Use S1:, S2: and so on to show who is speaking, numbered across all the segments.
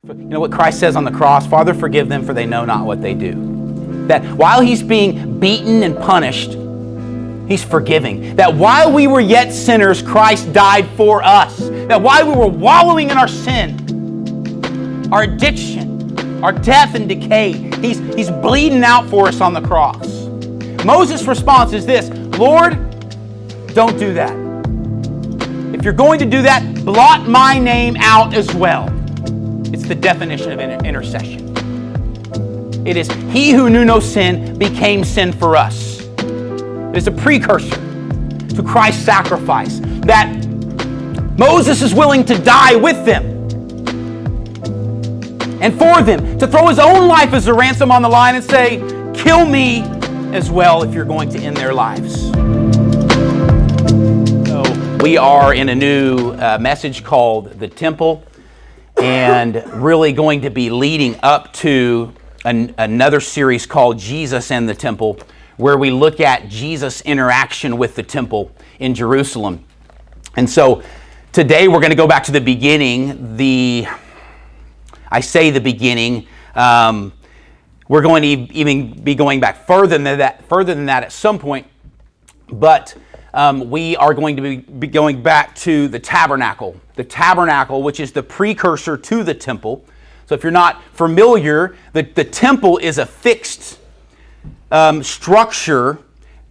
S1: You know what Christ says on the cross? Father, forgive them, for they know not what they do. That while he's being beaten and punished, he's forgiving. That while we were yet sinners, Christ died for us. That while we were wallowing in our sin, our addiction, our death and decay, he's bleeding out for us on the cross. Moses' response is this: Lord, don't do that. If you're going to do that, blot my name out as well. It's the definition of intercession. It is he who knew no sin became sin for us. It is a precursor to Christ's sacrifice, that Moses is willing to die with them and for them, to throw his own life as a ransom on the line and say, kill me as well if you're going to end their lives. So we are in a new message called The Temple, and really going to be leading up to another series called Jesus and the Temple, where we look at Jesus' interaction with the temple in Jerusalem. And so today we're going to go back to the beginning. I say the beginning. We're going to even be going back further than that at some point. But we are going to be going back to the tabernacle. The tabernacle, which is the precursor to the temple. So if you're not familiar, the temple is a fixed structure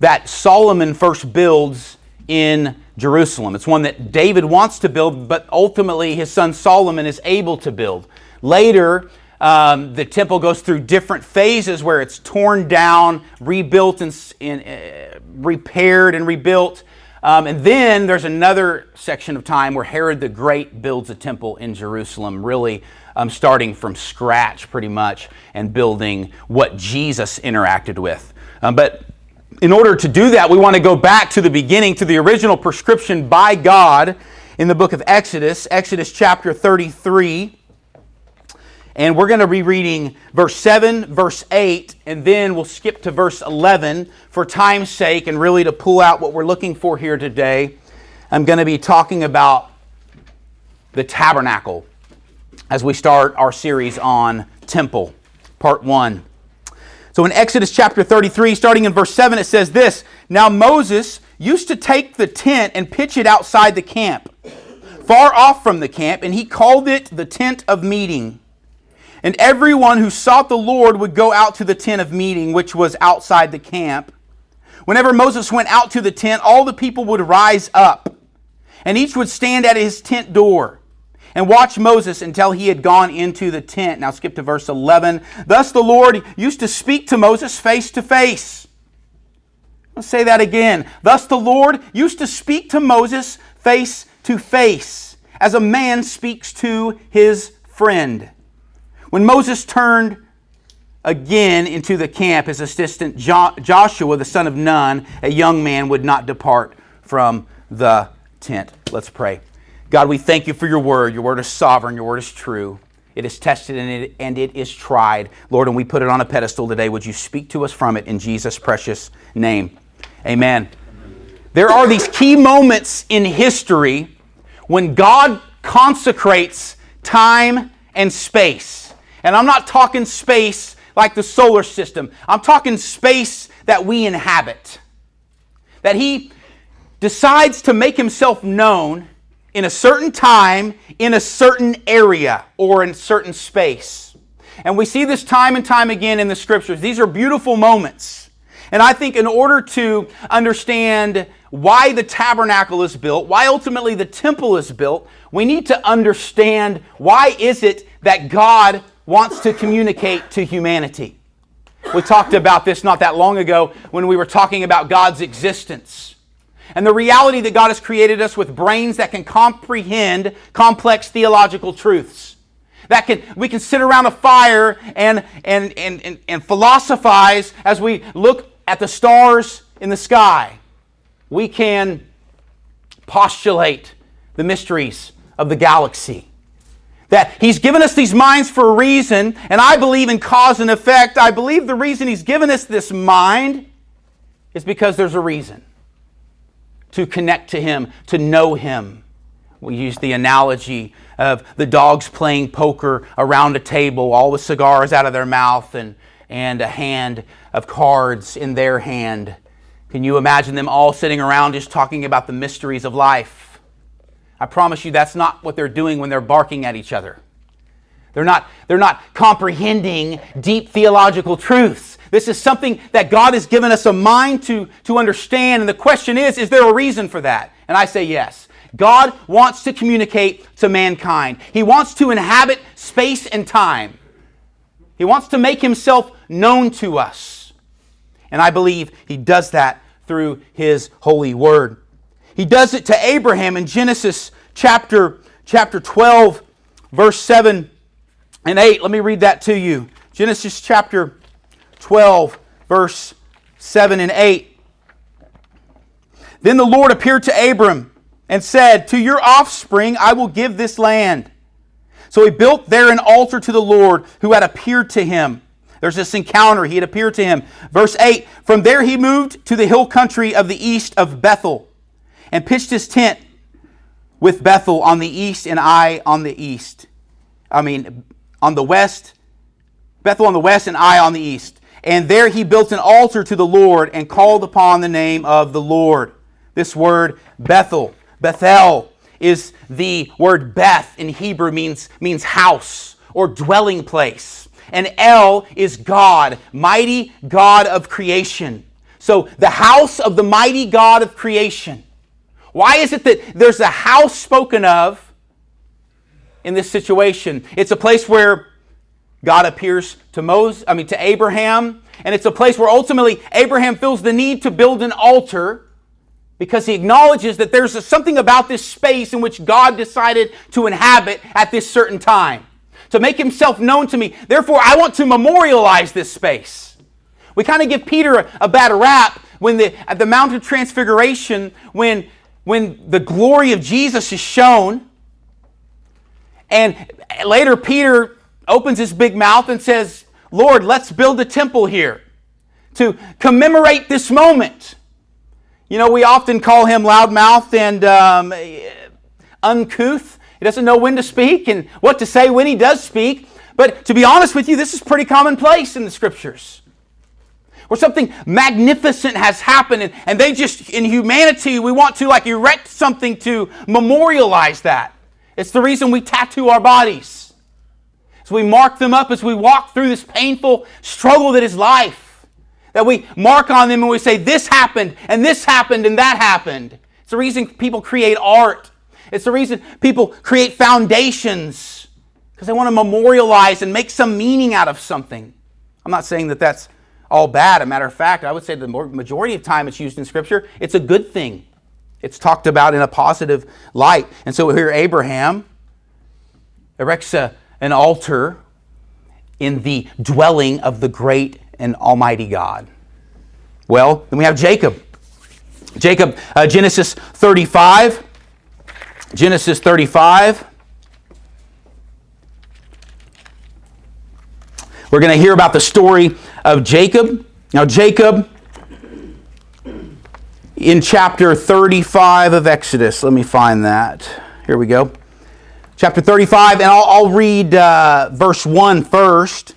S1: that Solomon first builds in Jerusalem. It's one that David wants to build, but ultimately his son Solomon is able to build. Later, the temple goes through different phases where it's torn down, rebuilt, and repaired and rebuilt. And then there's another section of time where Herod the Great builds a temple in Jerusalem, really starting from scratch pretty much and building what Jesus interacted with. But in order to do that, we want to go back to the beginning, to the original prescription by God in the book of Exodus, Exodus chapter 33. And we're going to be reading verse 7, verse 8, and then we'll skip to verse 11 for time's sake and really to pull out what we're looking for here today. I'm going to be talking about the tabernacle as we start our series on temple, part 1. So in Exodus chapter 33, starting in verse 7, it says this: Now Moses used to take the tent and pitch it outside the camp, far off from the camp, and he called it the tent of meeting. And everyone who sought the Lord would go out to the tent of meeting, which was outside the camp. Whenever Moses went out to the tent, all the people would rise up, and each would stand at his tent door and watch Moses until he had gone into the tent. Now skip to verse 11. Thus the Lord used to speak to Moses face to face. Let's say that again. Thus the Lord used to speak to Moses face to face, as a man speaks to his friend. When Moses turned again into the camp, his assistant Joshua, the son of Nun, a young man, would not depart from the tent. Let's pray. God, we thank you for your word. Your word is sovereign. Your word is true. It is tested and it is tried. Lord, and we put it on a pedestal today. Would you speak to us from it in Jesus' precious name? Amen. There are these key moments in history when God consecrates time and space. And I'm not talking space like the solar system. I'm talking space that we inhabit. That he decides to make himself known in a certain time, in a certain area, or in a certain space. And we see this time and time again in the scriptures. These are beautiful moments. And I think in order to understand why the tabernacle is built, why ultimately the temple is built, we need to understand why is it that God wants to communicate to humanity. We talked about this not that long ago when we were talking about God's existence and the reality that God has created us with brains that can comprehend complex theological truths. We can sit around a fire and philosophize as we look at the stars in the sky. We can postulate the mysteries of the galaxy. That He's given us these minds for a reason, and I believe in cause and effect. I believe the reason He's given us this mind is because there's a reason to connect to Him, to know Him. We use the analogy of the dogs playing poker around a table, all with cigars out of their mouth and a hand of cards in their hand. Can you imagine them all sitting around just talking about the mysteries of life? I promise you that's not what they're doing when they're barking at each other. They're not comprehending deep theological truths. This is something that God has given us a mind to understand. And the question is there a reason for that? And I say yes. God wants to communicate to mankind. He wants to inhabit space and time. He wants to make himself known to us. And I believe he does that through his holy word. He does it to Abraham in Genesis chapter 12, verse 7 and 8. Let me read that to you. Genesis chapter 12, verse 7 and 8. Then the Lord appeared to Abram and said, "To your offspring I will give this land." So he built there an altar to the Lord who had appeared to him. There's this encounter. He had appeared to him. Verse 8, from there he moved to the hill country of the east of Bethel and pitched his tent with Bethel on the east and Ai on the east. On the west, Bethel on the west and Ai on the east. And there he built an altar to the Lord and called upon the name of the Lord. This word Bethel, is the word Beth in Hebrew means house or dwelling place. And El is God, mighty God of creation. So the house of the mighty God of creation. Why is it that there's a house spoken of in this situation? It's a place where God appears to Abraham, and it's a place where ultimately Abraham feels the need to build an altar because he acknowledges that there's something about this space in which God decided to inhabit at this certain time, to make himself known to me. Therefore, I want to memorialize this space. We kind of give Peter a bad rap at the Mount of Transfiguration, when the glory of Jesus is shown. And later Peter opens his big mouth and says, "Lord, let's build a temple here to commemorate this moment." You know, we often call him loudmouthed and uncouth. He doesn't know when to speak and what to say when he does speak. But to be honest with you, this is pretty commonplace in the Scriptures, where something magnificent has happened and they just, in humanity, we want to erect something to memorialize that. It's the reason we tattoo our bodies. So we mark them up as we walk through this painful struggle that is life. That we mark on them and we say, this happened and that happened. It's the reason people create art. It's the reason people create foundations, because they want to memorialize and make some meaning out of something. I'm not saying that that's all bad. As a matter of fact, I would say the majority of time it's used in Scripture, it's a good thing. It's talked about in a positive light. And so here Abraham erects an altar in the dwelling of the great and almighty God. Well, then we have Jacob. Genesis 35. Genesis 35. We're going to hear about the story of Jacob. Now, Jacob, in chapter 35 of Exodus, let me find that. Here we go. Chapter 35, and I'll read verse 1 first.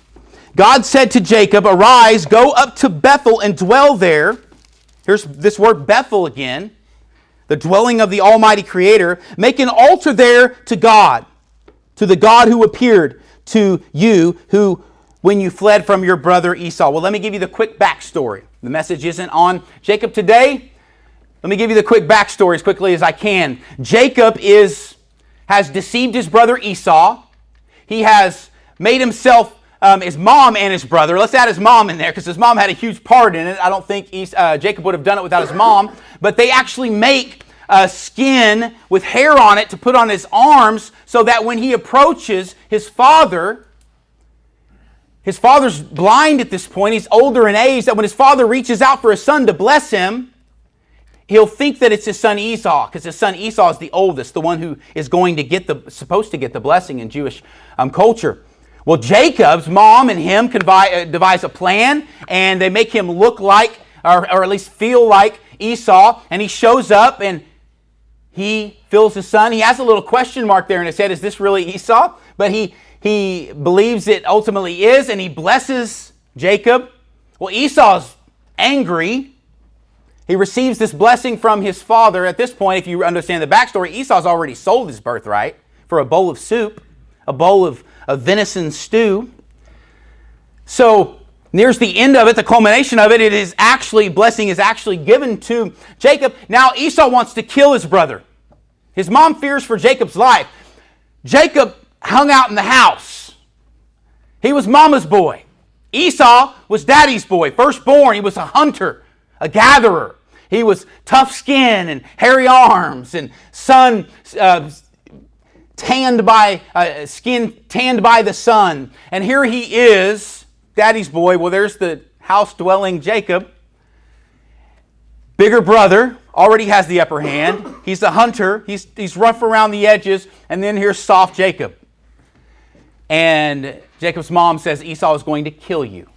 S1: God said to Jacob, "Arise, go up to Bethel and dwell there." Here's this word Bethel again. The dwelling of the Almighty Creator. "Make an altar there to God, to the God who appeared to you, when you fled from your brother Esau." Well, let me give you the quick backstory. The message isn't on Jacob today. Let me give you the quick backstory as quickly as I can. Jacob has deceived his brother Esau. He has made himself his mom and his brother. Let's add his mom in there because his mom had a huge part in it. I don't think Jacob would have done it without his mom. But they actually make a skin with hair on it to put on his arms so that when he approaches his father's blind at this point. He's older in age. That when his father reaches out for his son to bless him, he'll think that it's his son Esau, because his son Esau is the oldest, the one who is supposed to get the blessing in Jewish culture. Well, Jacob's mom and him devise a plan, and they make him look like, or at least feel like Esau, and he shows up and he feels his son. He has a little question mark there in his head. Is this really Esau? But he believes it ultimately is, and he blesses Jacob. Well, Esau's angry. He receives this blessing from his father. At this point, if you understand the backstory, Esau's already sold his birthright for a bowl of soup, a bowl of venison stew. So, nears the end of it, the culmination of it, blessing is actually given to Jacob. Now Esau wants to kill his brother. His mom fears for Jacob's life. Jacob hung out in the house. He was mama's boy. Esau was daddy's boy, firstborn. He was a hunter, a gatherer. He was tough skin and hairy arms and skin tanned by the sun. And here he is, daddy's boy. Well, there's the house-dwelling Jacob. Bigger brother already has the upper hand. He's the hunter. He's rough around the edges. And then here's soft Jacob. And Jacob's mom says Esau is going to kill you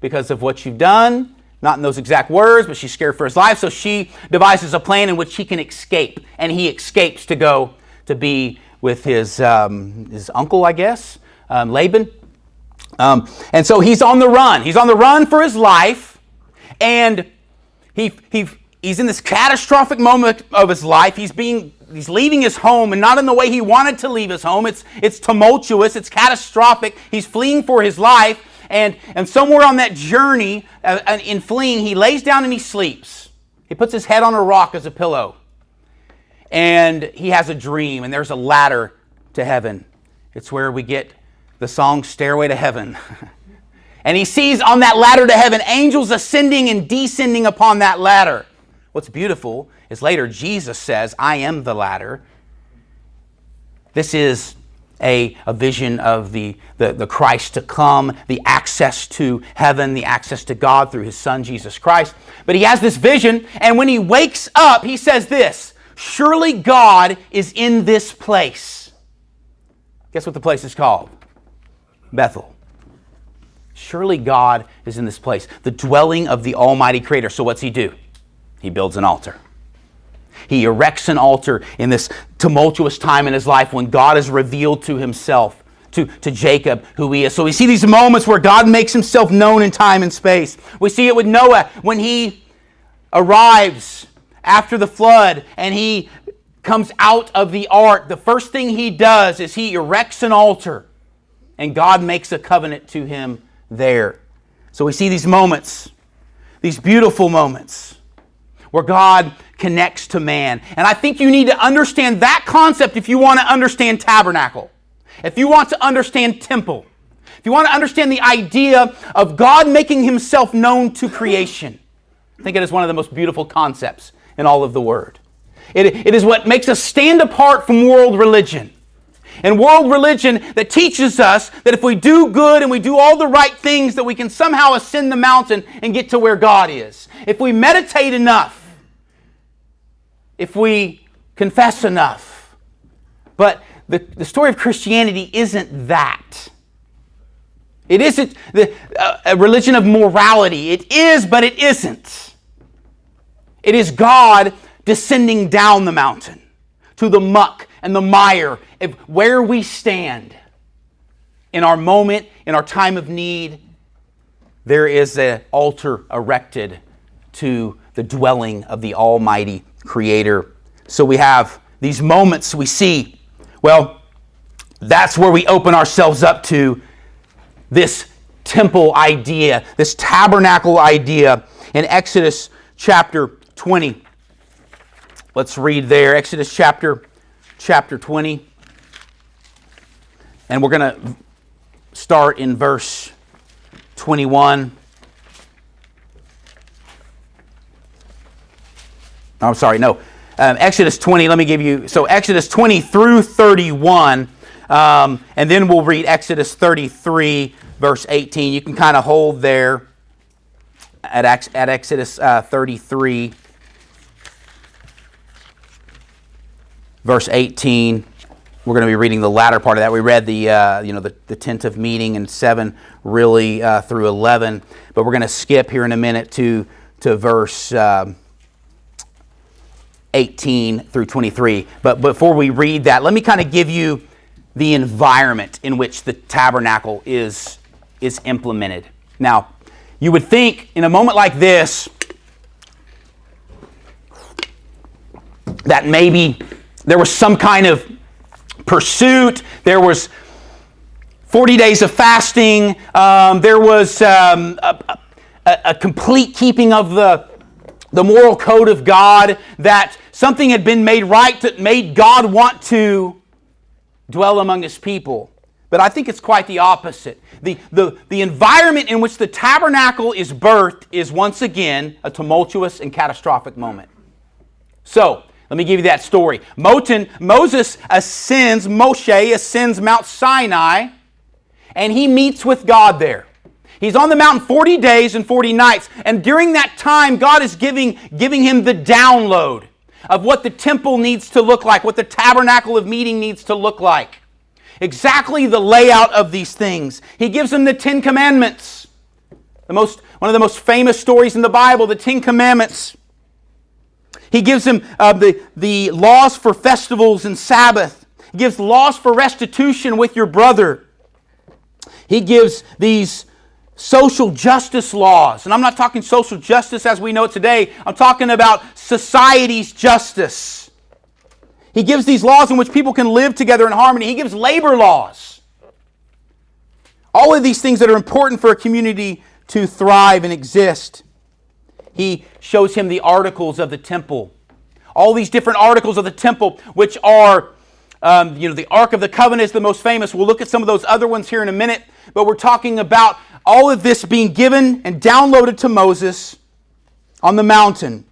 S1: because of what you've done. Not in those exact words, but she's scared for his life. So she devises a plan in which he can escape. And he escapes to go to be with his uncle, I guess, Laban. And so he's on the run. He's on the run for his life. And he's in this catastrophic moment of his life. He's leaving his home, and not in the way he wanted to leave his home. It's tumultuous. It's catastrophic. He's fleeing for his life. And somewhere on that journey, in fleeing, he lays down and he sleeps. He puts his head on a rock as a pillow. And he has a dream, and there's a ladder to heaven. It's where we get the song Stairway to Heaven. And he sees on that ladder to heaven angels ascending and descending upon that ladder. What's beautiful is later Jesus says, I am the ladder. This is a vision of the Christ to come, the access to heaven, the access to God through his Son, Jesus Christ. But he has this vision, and when he wakes up, he says this, surely God is in this place. Guess what the place is called? Bethel. Surely God is in this place, the dwelling of the Almighty Creator. So what's he do? He builds an altar. He erects an altar in this tumultuous time in his life when God is revealed to himself, to Jacob, who he is. So we see these moments where God makes himself known in time and space. We see it with Noah when he arrives after the flood and he comes out of the ark. The first thing he does is he erects an altar, and God makes a covenant to him there. So we see these moments, these beautiful moments, where God connects to man. And I think you need to understand that concept if you want to understand tabernacle, if you want to understand temple, if you want to understand the idea of God making himself known to creation. I think it is one of the most beautiful concepts in all of the Word. It is what makes us stand apart from world religion. And world religion that teaches us that if we do good and we do all the right things, that we can somehow ascend the mountain and get to where God is. If we meditate enough, if we confess enough. But the story of Christianity isn't that. It isn't a religion of morality. It is, but it isn't. It is God descending down the mountain to the muck and the mire of where we stand. In our moment, in our time of need, there is an altar erected to the dwelling of the Almighty Creator. So we have these moments we see. Well, that's where we open ourselves up to this temple idea, this tabernacle idea in Exodus chapter 20. Let's read there, Exodus chapter 20. And we're going to start in verse 21. I'm sorry, no. Exodus 20, let me give you, so Exodus 20 through 31, and then we'll read Exodus 33, verse 18. You can kind of hold there at Exodus 33, verse 18. We're going to be reading the latter part of that. We read the tent of meeting in 7 really through 11, but we're going to skip here in a minute to verse 18 through 23. But before we read that, let me kind of give you the environment in which the tabernacle is implemented. Now, you would think in a moment like this that maybe there was some kind of pursuit, there was 40 days of fasting, there was a complete keeping of the moral code of God, that something had been made right that made God want to dwell among His people. But I think it's quite the opposite. The environment in which the tabernacle is birthed is once again a tumultuous and catastrophic moment. So, let me give you that story. Moses ascends Mount Sinai, and he meets with God there. He's on the mountain 40 days and 40 nights, and during that time, God is giving him the download of what the temple needs to look like, what the tabernacle of meeting needs to look like. Exactly the layout of these things. He gives him the 10 Commandments. One of the most famous stories in the Bible, the 10 Commandments. He gives him the laws for festivals and Sabbath. He gives laws for restitution with your brother. He gives these social justice laws. And I'm not talking social justice as we know it today. I'm talking about society's justice. He gives these laws in which people can live together in harmony. He gives labor laws. All of these things that are important for a community to thrive and exist. He shows him the articles of the temple. All these different articles of the temple, which are, the Ark of the Covenant is the most famous. We'll look at some of those other ones here in a minute. But we're talking about all of this being given and downloaded to Moses on the mountain.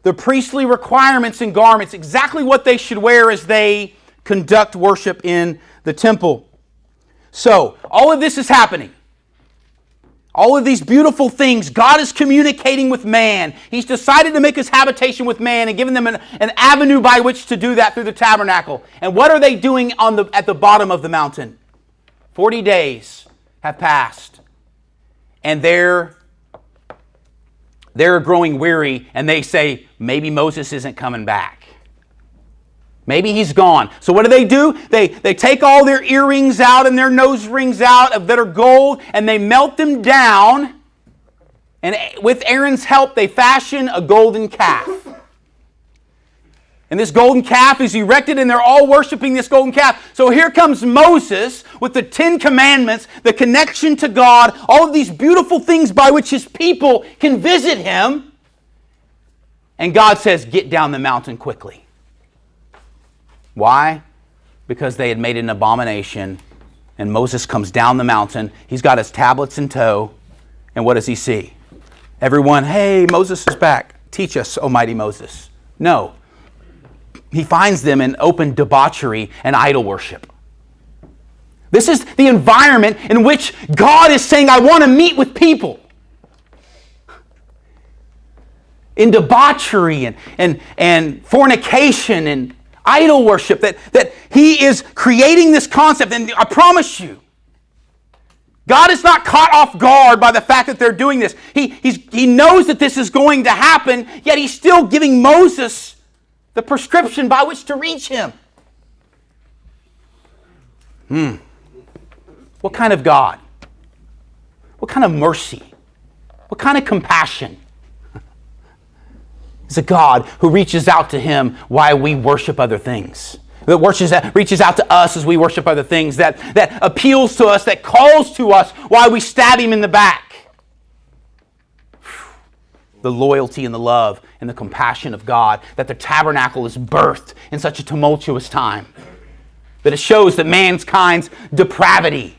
S1: The priestly requirements and garments, exactly what they should wear as they conduct worship in the temple. So, all of this is happening. All of these beautiful things, God is communicating with man. He's decided to make His habitation with man and given them an avenue by which to do that through the tabernacle. And what are they doing at the bottom of the mountain? 40 days have passed. And they're growing weary, and they say, maybe Moses isn't coming back. Maybe he's gone. So what do? They take all their earrings out and their nose rings out that are gold, and they melt them down, and with Aaron's help, they fashion a golden calf. And this golden calf is erected, and they're all worshiping this golden calf. So here comes Moses with the 10 Commandments, the connection to God, all of these beautiful things by which His people can visit Him. And God says, get down the mountain quickly. Why? Because they had made an abomination, and Moses comes down the mountain. He's got his tablets in tow, and what does he see? Everyone, hey, Moses is back. Teach us, O mighty Moses. No. He finds them in open debauchery and idol worship. This is the environment in which God is saying, I want to meet with people. In debauchery and fornication and idol worship, that He is creating this concept. And I promise you, God is not caught off guard by the fact that they're doing this. He knows that this is going to happen, yet He's still giving Moses the prescription by which to reach Him. What kind of God? What kind of mercy? What kind of compassion? It's a God who reaches out to Him while we worship other things. That reaches out to us as we worship other things. That appeals to us, that calls to us while we stab Him in the back. The loyalty and the love and the compassion of God, that the tabernacle is birthed in such a tumultuous time. That it shows that mankind's depravity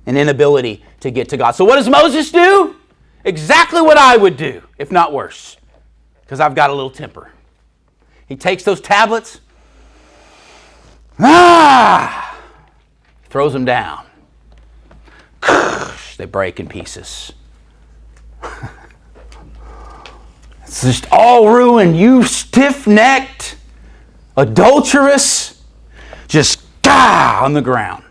S1: and inability to get to God. So what does Moses do? Exactly what I would do, if not worse. Because I've got a little temper. He takes those tablets, throws them down. They break in pieces. It's just all ruined. You stiff-necked, adulterous, just on the ground.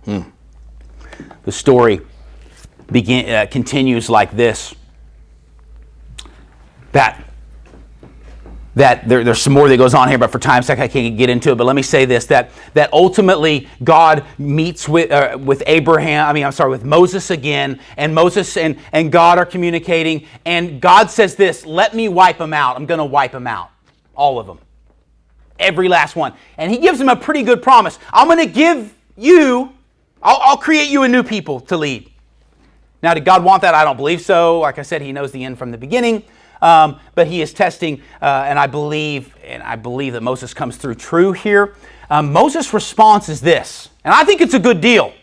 S1: The story continues like this. That that there's some more that goes on here, but for time's sake I can't get into it. But let me say this, that ultimately God meets with Moses again, and Moses and God are communicating, and God says this, let me wipe them out. I'm going to wipe them out. All of them. Every last one. And he gives him a pretty good promise. I'm going to give you, I'll create you a new people to lead. Now, did God want that? I don't believe so. Like I said, he knows the end from the beginning. But he is testing, and I believe that Moses comes through true here. Moses' response is this, and I think it's a good deal.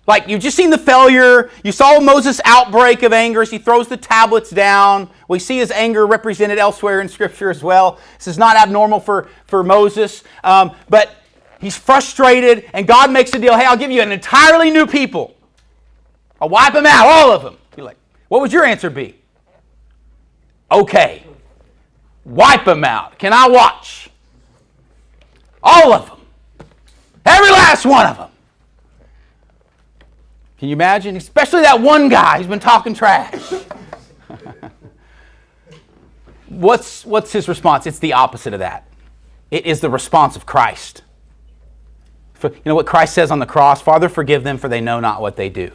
S1: Like, you've just seen the failure. You saw Moses' outbreak of anger as he throws the tablets down. We see his anger represented elsewhere in Scripture as well. This is not abnormal for Moses. But he's frustrated, and God makes a deal. Hey, I'll give you an entirely new people. I'll wipe them out, all of them. You're like, what would your answer be? Okay. Wipe them out. Can I watch? All of them. Every last one of them. Can you imagine? Especially that one guy who's been talking trash. What's his response? It's the opposite of that. It is the response of Christ. You know what Christ says on the cross? Father, forgive them, for they know not what they do.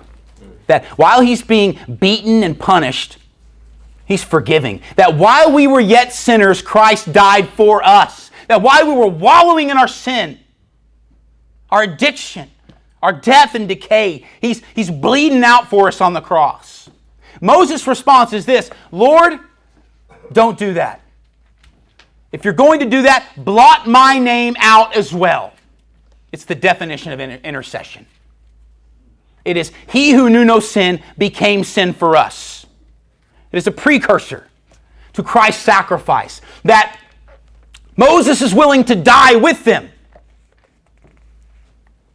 S1: That while he's being beaten and punished, he's forgiving. That while we were yet sinners, Christ died for us. That while we were wallowing in our sin, our addiction, our death and decay, he's bleeding out for us on the cross. Moses' response is this, Lord, don't do that. If you're going to do that, blot my name out as well. It's the definition of intercession. It is he who knew no sin became sin for us. It is a precursor to Christ's sacrifice, that Moses is willing to die with them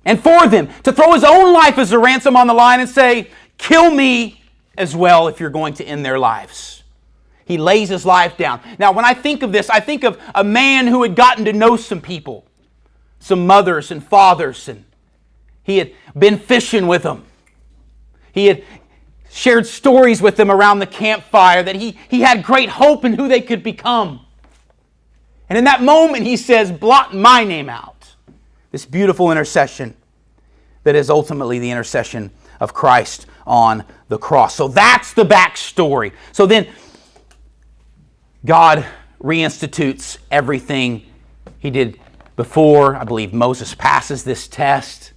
S1: and for them, to throw his own life as a ransom on the line and say, kill me as well if you're going to end their lives. He lays his life down. Now, when I think of this, I think of a man who had gotten to know some people, some mothers and fathers, and he had been fishing with them. He had shared stories with them around the campfire, that he had great hope in who they could become. And in that moment, he says, blot my name out. This beautiful intercession that is ultimately the intercession of Christ on the cross. So that's the backstory. So then God reinstitutes everything he did before. I believe Moses passes this test.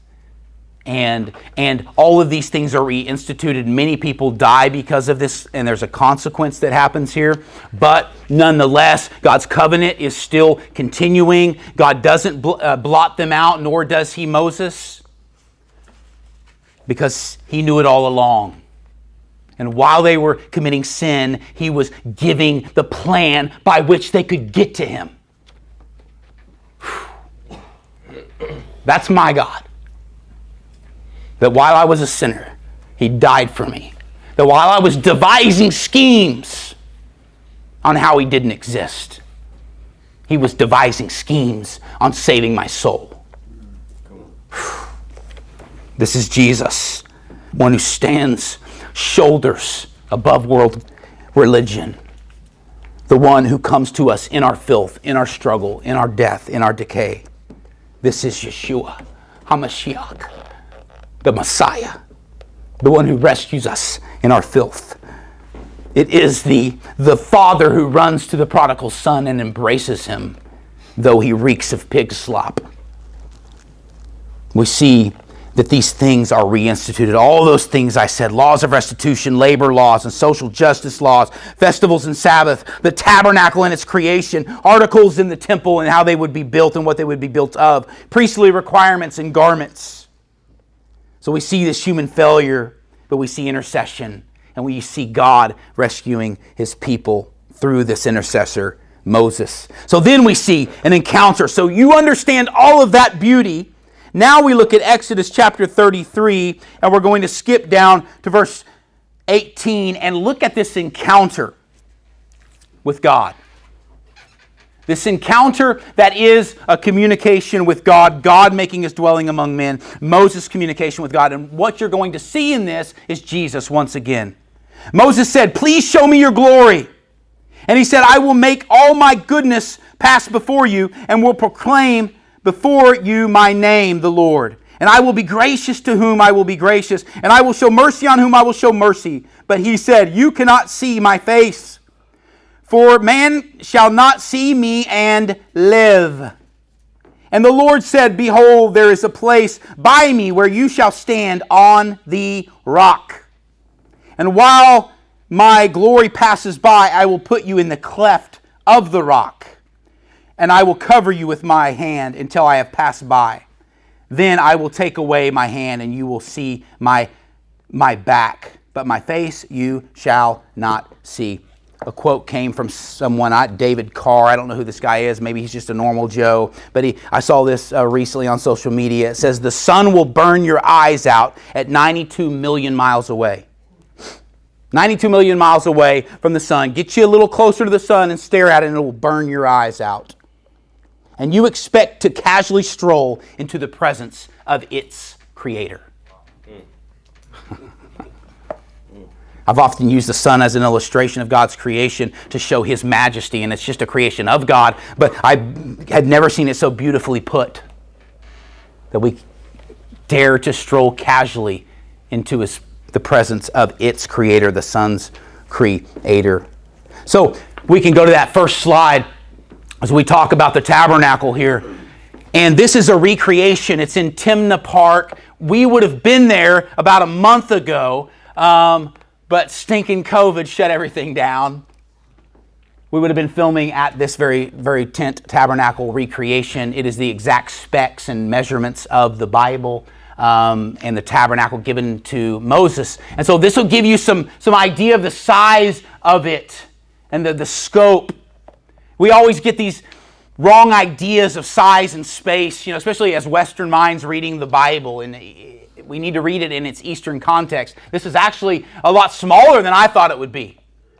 S1: And all of these things are reinstituted. Many people die because of this, and there's a consequence that happens here. But nonetheless, God's covenant is still continuing. God doesn't blot them out, nor does he Moses, because he knew it all along. And while they were committing sin, he was giving the plan by which they could get to him. That's my God. That while I was a sinner, he died for me. That while I was devising schemes on how he didn't exist, he was devising schemes on saving my soul. This is Jesus, one who stands shoulders above world religion. The one who comes to us in our filth, in our struggle, in our death, in our decay. This is Yeshua, HaMashiach. The Messiah, the one who rescues us in our filth. It is the father who runs to the prodigal son and embraces him, though he reeks of pig slop. We see that these things are reinstituted. All those things I said, laws of restitution, labor laws, and social justice laws, festivals and Sabbath, the tabernacle and its creation, articles in the temple and how they would be built and what they would be built of, priestly requirements and garments. So we see this human failure, but we see intercession, and we see God rescuing his people through this intercessor, Moses. So then we see an encounter. So you understand all of that beauty. Now we look at Exodus chapter 33, and we're going to skip down to verse 18 and look at this encounter with God. This encounter that is a communication with God, God making his dwelling among men, Moses' communication with God. And what you're going to see in this is Jesus once again. Moses said, please show me your glory. And he said, I will make all my goodness pass before you and will proclaim before you my name, the Lord. And I will be gracious to whom I will be gracious, and I will show mercy on whom I will show mercy. But he said, you cannot see my face, for man shall not see me and live. And the Lord said, behold, there is a place by me where you shall stand on the rock. And while my glory passes by, I will put you in the cleft of the rock, and I will cover you with my hand until I have passed by. Then I will take away my hand, and you will see my back, but my face you shall not see. A quote came from someone, David Carr. I don't know who this guy is. Maybe he's just a normal Joe. But I saw this recently on social media. It says, the sun will burn your eyes out at 92 million miles away. 92 million miles away from the sun. Get you a little closer to the sun and stare at it, and it will burn your eyes out. And you expect to casually stroll into the presence of its creator. I've often used the sun as an illustration of God's creation to show His majesty, and it's just a creation of God, but I had never seen it so beautifully put that we dare to stroll casually into the presence of its creator, the sun's creator. So we can go to that first slide as we talk about the tabernacle here. And this is a recreation. It's in Timna Park. We would have been there about a month ago, but stinking COVID shut everything down. We would have been filming at this very tent tabernacle recreation. It is the exact specs and measurements of the Bible and the tabernacle given to Moses. And so this will give you some idea of the size of it and the scope. We always get these wrong ideas of size and space, especially as Western minds reading the Bible, and we need to read it in its Eastern context. This is actually a lot smaller than I thought it would be.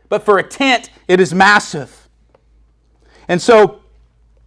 S1: But for a tent, it is massive. And so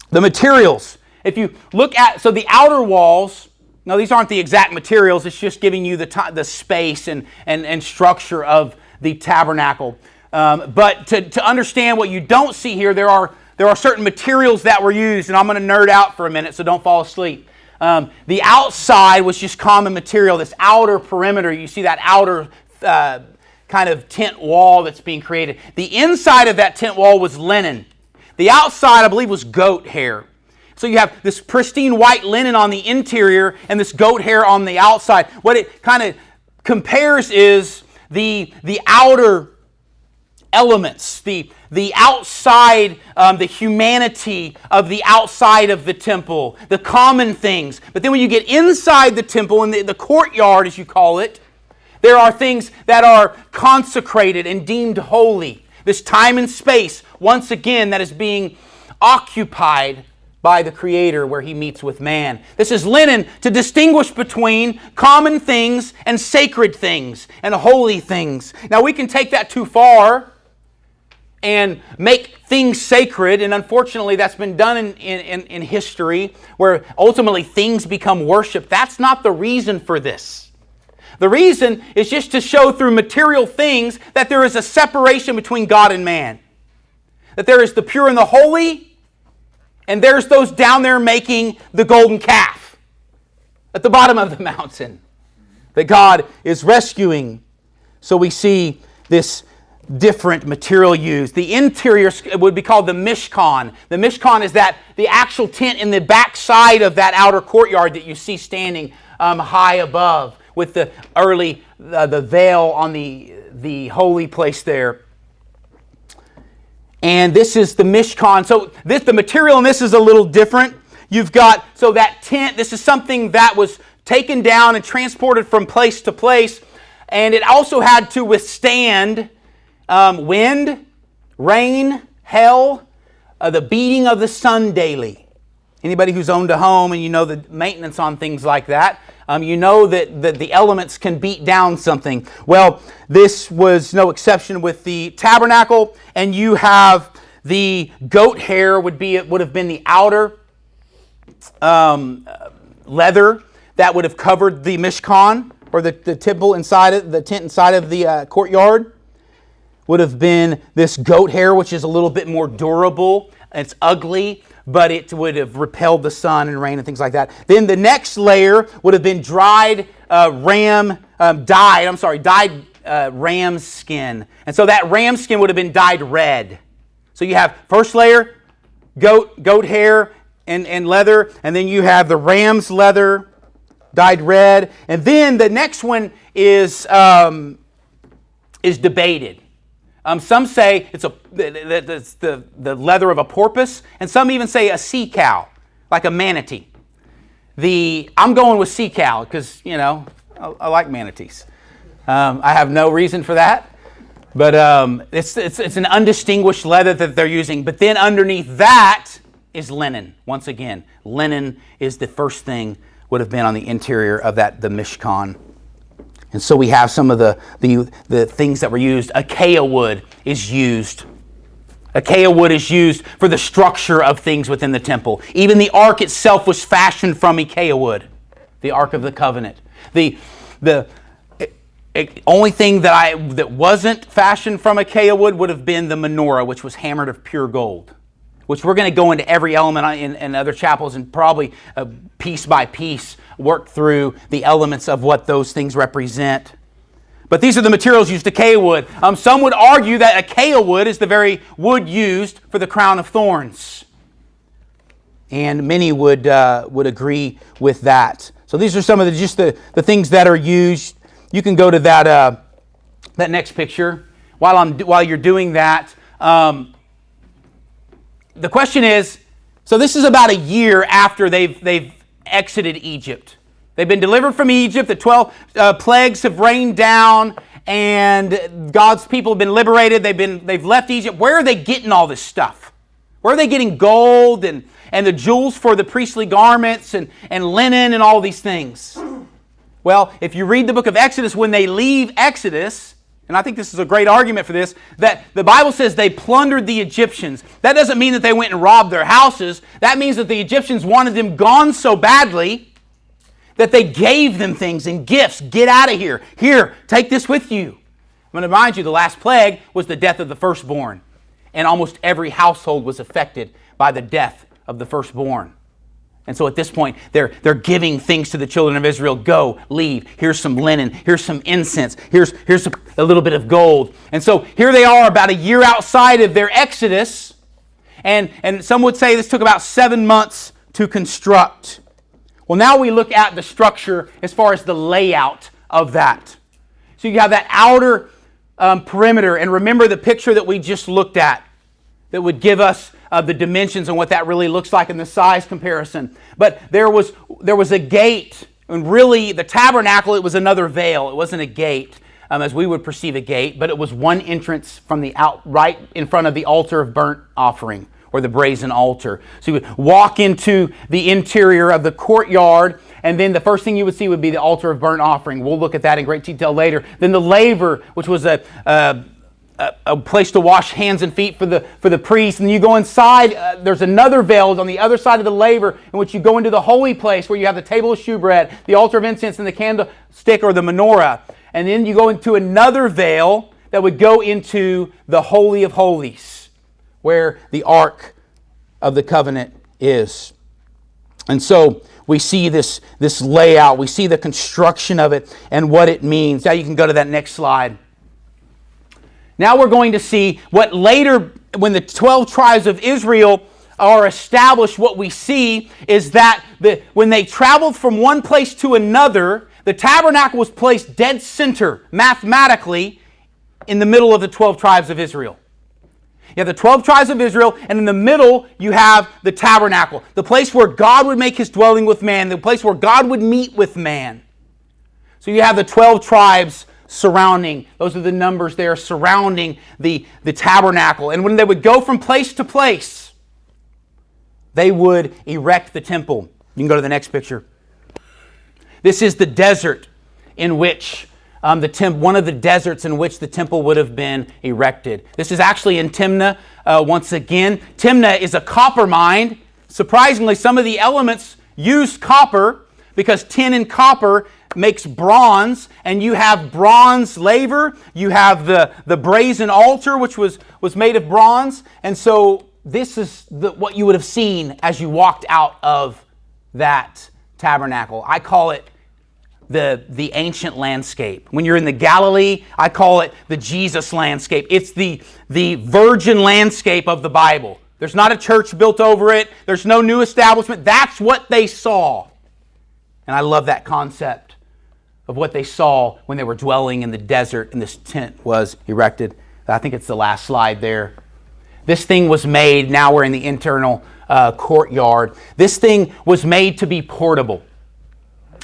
S1: the materials, if you look at, so the outer walls, now these aren't the exact materials, it's just giving you the space and structure of the tabernacle. But to understand what you don't see here, there are certain materials that were used, and I'm going to nerd out for a minute, so don't fall asleep. The outside was just common material, this outer perimeter. You see that outer kind of tent wall that's being created. The inside of that tent wall was linen. The outside, I believe, was goat hair. So you have this pristine white linen on the interior and this goat hair on the outside. What it kind of compares is the outer elements, the outside, the humanity of the outside of the temple, the common things. But then when you get inside the temple, in the courtyard, as you call it, there are things that are consecrated and deemed holy. This time and space, once again, that is being occupied by the Creator where He meets with man. This is linen to distinguish between common things and sacred things and holy things. Now we can take that too far and make things sacred, and unfortunately that's been done in history where ultimately things become worship. That's not the reason for this. The reason is just to show through material things that there is a separation between God and man. That there is the pure and the holy, and there's those down there making the golden calf at the bottom of the mountain that God is rescuing. So we see this different material used. The interior would be called the Mishkan. The Mishkan is the actual tent in the back side of that outer courtyard that you see standing high above with the veil on the holy place there. And this is the Mishkan. So the material in this is a little different. You've got, so that tent, this is something that was taken down and transported from place to place. And it also had to withstand wind, rain, hail, the beating of the sun daily. Anybody who's owned a home and you know the maintenance on things like that, you know that the elements can beat down something. Well, this was no exception with the tabernacle, and you have the goat hair would have been the outer leather that would have covered the Mishkan or the temple inside of the tent inside of the courtyard. would have been this goat hair, which is a little bit more durable. It's ugly, but it would have repelled the sun and rain and things like that. Then the next layer would have been dyed ram skin. And so that ram skin would have been dyed red. So you have first layer, goat hair and leather, and then you have the ram's leather dyed red. And then the next one is debated. Some say it's the leather of a porpoise, and some even say a sea cow, like a manatee. I'm going with sea cow because, I like manatees. I have no reason for that, but it's an undistinguished leather that they're using. But then underneath that is linen. Once again, linen is the first thing would have been on the interior of the Mishkan. And so we have some of the things that were used. Acacia wood is used. Acacia wood is used for the structure of things within the temple. Even the ark itself was fashioned from acacia wood, the Ark of the Covenant. The only thing that wasn't fashioned from acacia wood would have been the menorah, which was hammered of pure gold, which we're going to go into every element in other chapels and probably piece by piece work through the elements of what those things represent. But these are the materials used: acacia wood. Some would argue that acacia wood is the very wood used for the crown of thorns. And many would agree with that. So these are some of the things that are used. You can go to that next picture. While you're doing that, the question is, so this is about a year after they've exited Egypt. They've been delivered from Egypt. The 12 plagues have rained down, and God's people have been liberated. They've left Egypt. Where are they getting all this stuff? Where are they getting gold and the jewels for the priestly garments and linen and all these things? Well, if you read the book of Exodus, when they leave Exodus, and I think this is a great argument for this, that the Bible says they plundered the Egyptians. That doesn't mean that they went and robbed their houses. That means that the Egyptians wanted them gone so badly that they gave them things and gifts. Get out of here. Here, take this with you. I'm going to remind you, the last plague was the death of the firstborn. And almost every household was affected by the death of the firstborn. And so at this point, they're giving things to the children of Israel. Go, leave. Here's some linen. Here's some incense. Here's a little bit of gold. And so here they are about a year outside of their exodus. And some would say this took about 7 months to construct. Well, now we look at the structure as far as the layout of that. So you have that outer perimeter. And remember the picture that we just looked at that would give us the dimensions and what that really looks like in the size comparison. But there was a gate, and really the tabernacle, it was another veil. It wasn't a gate as we would perceive a gate, but it was one entrance from the right in front of the altar of burnt offering, or the brazen altar. So you would walk into the interior of the courtyard, and then the first thing you would see would be the altar of burnt offering. We'll look at that in great detail later. Then the laver, which was a place to wash hands and feet for the priest. And you go inside, there's another veil on the other side of the laver in which you go into the holy place where you have the table of shewbread, the altar of incense, and the candlestick or the menorah. And then you go into another veil that would go into the Holy of Holies, where the Ark of the Covenant is. And so we see this layout, we see the construction of it and what it means. Now you can go to that next slide. Now we're going to see what later, when the 12 tribes of Israel are established, what we see is that when they traveled from one place to another, the tabernacle was placed dead center, mathematically, in the middle of the 12 tribes of Israel. You have the 12 tribes of Israel, and in the middle you have the tabernacle, the place where God would make His dwelling with man, the place where God would meet with man. So you have the 12 tribes surrounding, those are the numbers there, surrounding the tabernacle. And when they would go from place to place, they would erect the temple. You can go to the next picture. This is the desert in which one of the deserts in which the temple would have been erected. This is actually in Timnah once again. Timnah is a copper mine. Surprisingly, some of the elements used copper because tin and copper makes bronze, and you have bronze laver. You have the brazen altar, which was made of bronze. And so this is what you would have seen as you walked out of that tabernacle. I call it the ancient landscape. When you're in the Galilee, I call it the Jesus landscape. It's the virgin landscape of the Bible. There's not a church built over it. There's no new establishment. That's what they saw. And I love that concept of what they saw when they were dwelling in the desert and this tent was erected. I think it's the last slide there. This thing was made, now we're in the internal courtyard. This thing was made to be portable.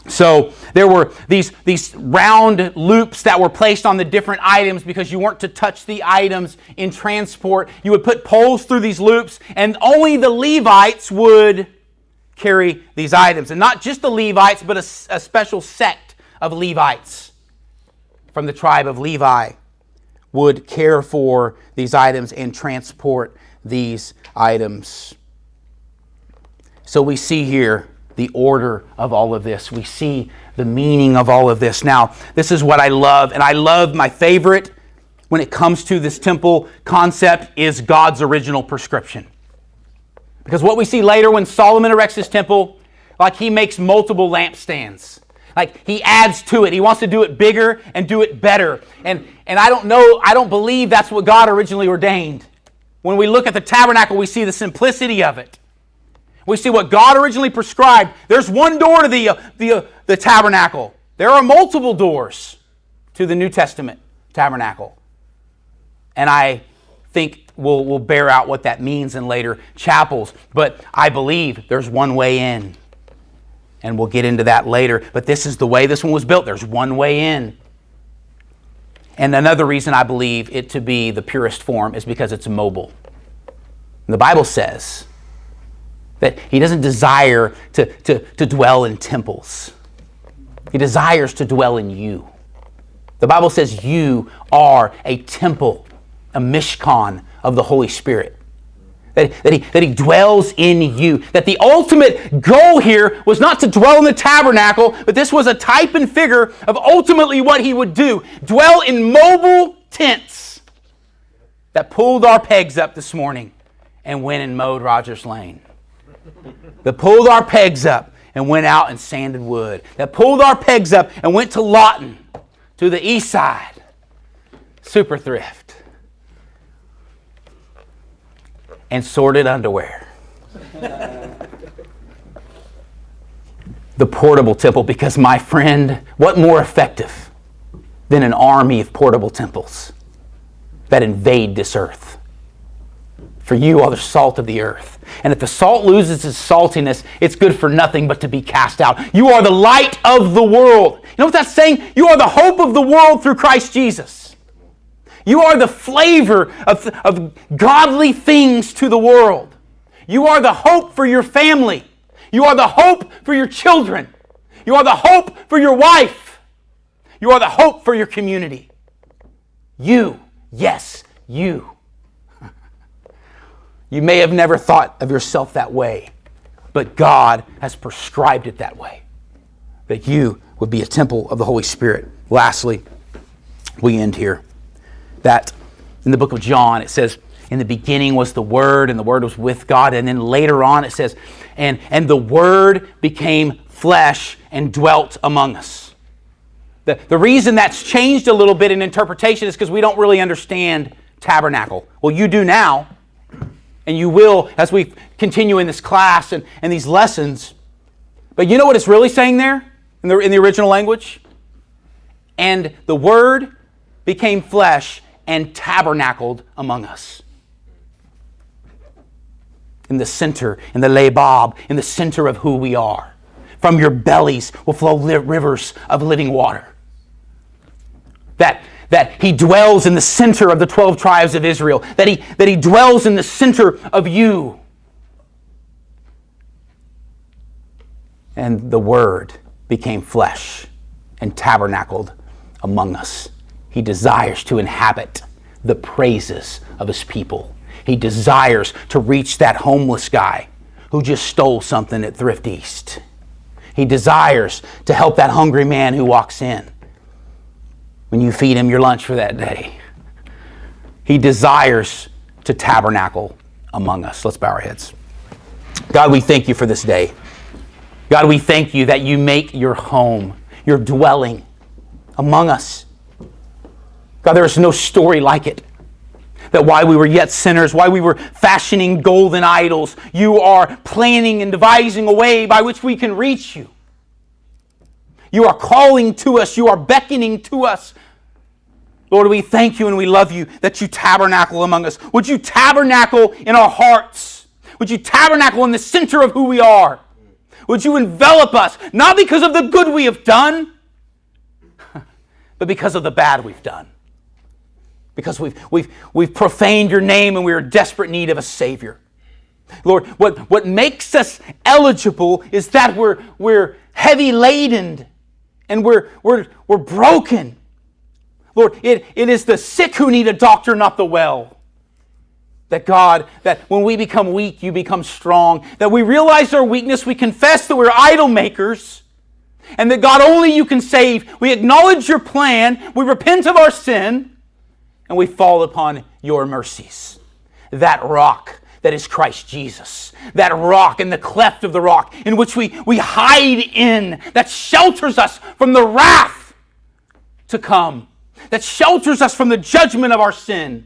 S1: So there were these round loops that were placed on the different items because you weren't to touch the items in transport. You would put poles through these loops, and only the Levites would carry these items. And not just the Levites, but a special sect of Levites from the tribe of Levi would care for these items and transport these items. So we see here the order of all of this. We see the meaning of all of this. Now, this is what I love, and I love my favorite when it comes to this temple concept is God's original prescription. Because what we see later when Solomon erects his temple, like he makes multiple lampstands. Like he adds to it. He wants to do it bigger and do it better. And I don't believe that's what God originally ordained. When we look at the tabernacle, we see the simplicity of it. We see what God originally prescribed. There's one door to the tabernacle. There are multiple doors to the New Testament tabernacle. And I think we'll bear out what that means in later chapels. But I believe there's one way in. And we'll get into that later. But this is the way this one was built. There's one way in. And another reason I believe it to be the purest form is because it's mobile. And the Bible says that He doesn't desire to dwell in temples. He desires to dwell in you. The Bible says you are a temple, a mishkan of the Holy Spirit. That he dwells in you. That the ultimate goal here was not to dwell in the tabernacle, but this was a type and figure of ultimately what He would do. Dwell in mobile tents that pulled our pegs up this morning and went and mowed Rogers Lane. That pulled our pegs up and went out and sanded wood. That pulled our pegs up and went to Lawton, to the east side. Super thrift. And sorted underwear. The portable temple, because my friend, what more effective than an army of portable temples that invade this earth? For you are the salt of the earth. And if the salt loses its saltiness, it's good for nothing but to be cast out. You are the light of the world. You know what that's saying? You are the hope of the world through Christ Jesus. You are the flavor of godly things to the world. You are the hope for your family. You are the hope for your children. You are the hope for your wife. You are the hope for your community. You, yes, you. You may have never thought of yourself that way, but God has prescribed it that way, that you would be a temple of the Holy Spirit. Lastly, we end here. That in the book of John, it says, in the beginning was the Word, and the Word was with God. And then later on it says, and the Word became flesh and dwelt among us. The reason that's changed a little bit in interpretation is because we don't really understand tabernacle. Well, you do now, and you will as we continue in this class and these lessons. But you know what it's really saying there in the original language? And the Word became flesh and tabernacled among us. In the center, in the lebab, in the center of who we are. From your bellies will flow rivers of living water. That He dwells in the center of the 12 tribes of Israel. That he dwells in the center of you. And the Word became flesh and tabernacled among us. He desires to inhabit the praises of His people. He desires to reach that homeless guy who just stole something at Thrift East. He desires to help that hungry man who walks in when you feed him your lunch for that day. He desires to tabernacle among us. Let's bow our heads. God, we thank you for this day. God, we thank you that you make your home, your dwelling among us. God, there is no story like it. That while we were yet sinners, while we were fashioning golden idols, you are planning and devising a way by which we can reach you. You are calling to us. You are beckoning to us. Lord, we thank you and we love you that you tabernacle among us. Would you tabernacle in our hearts? Would you tabernacle in the center of who we are? Would you envelop us, not because of the good we have done, but because of the bad we've done. Because we've profaned your name and we are in desperate need of a Savior. Lord, what makes us eligible is that we're heavy laden and we're broken. Lord, it is the sick who need a doctor, not the well. That God, that when we become weak, you become strong. That we realize our weakness, we confess that we're idol makers. And that God, only you can save. We acknowledge your plan, we repent of our sin, and we fall upon your mercies. That rock that is Christ Jesus. That rock in the cleft of the rock in which we hide in. That shelters us from the wrath to come. That shelters us from the judgment of our sin.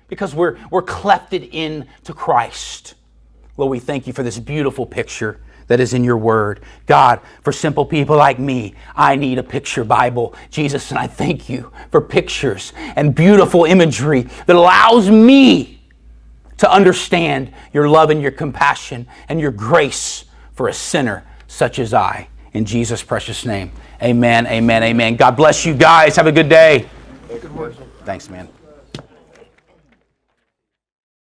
S1: Because we're clefted in to Christ. Lord, we thank you for this beautiful picture that is in your word. God, for simple people like me, I need a picture Bible. Jesus, and I thank you for pictures and beautiful imagery that allows me to understand your love and your compassion and your grace for a sinner such as I. In Jesus' precious name, amen, amen, amen. God bless you guys. Have a good day. Thanks, man.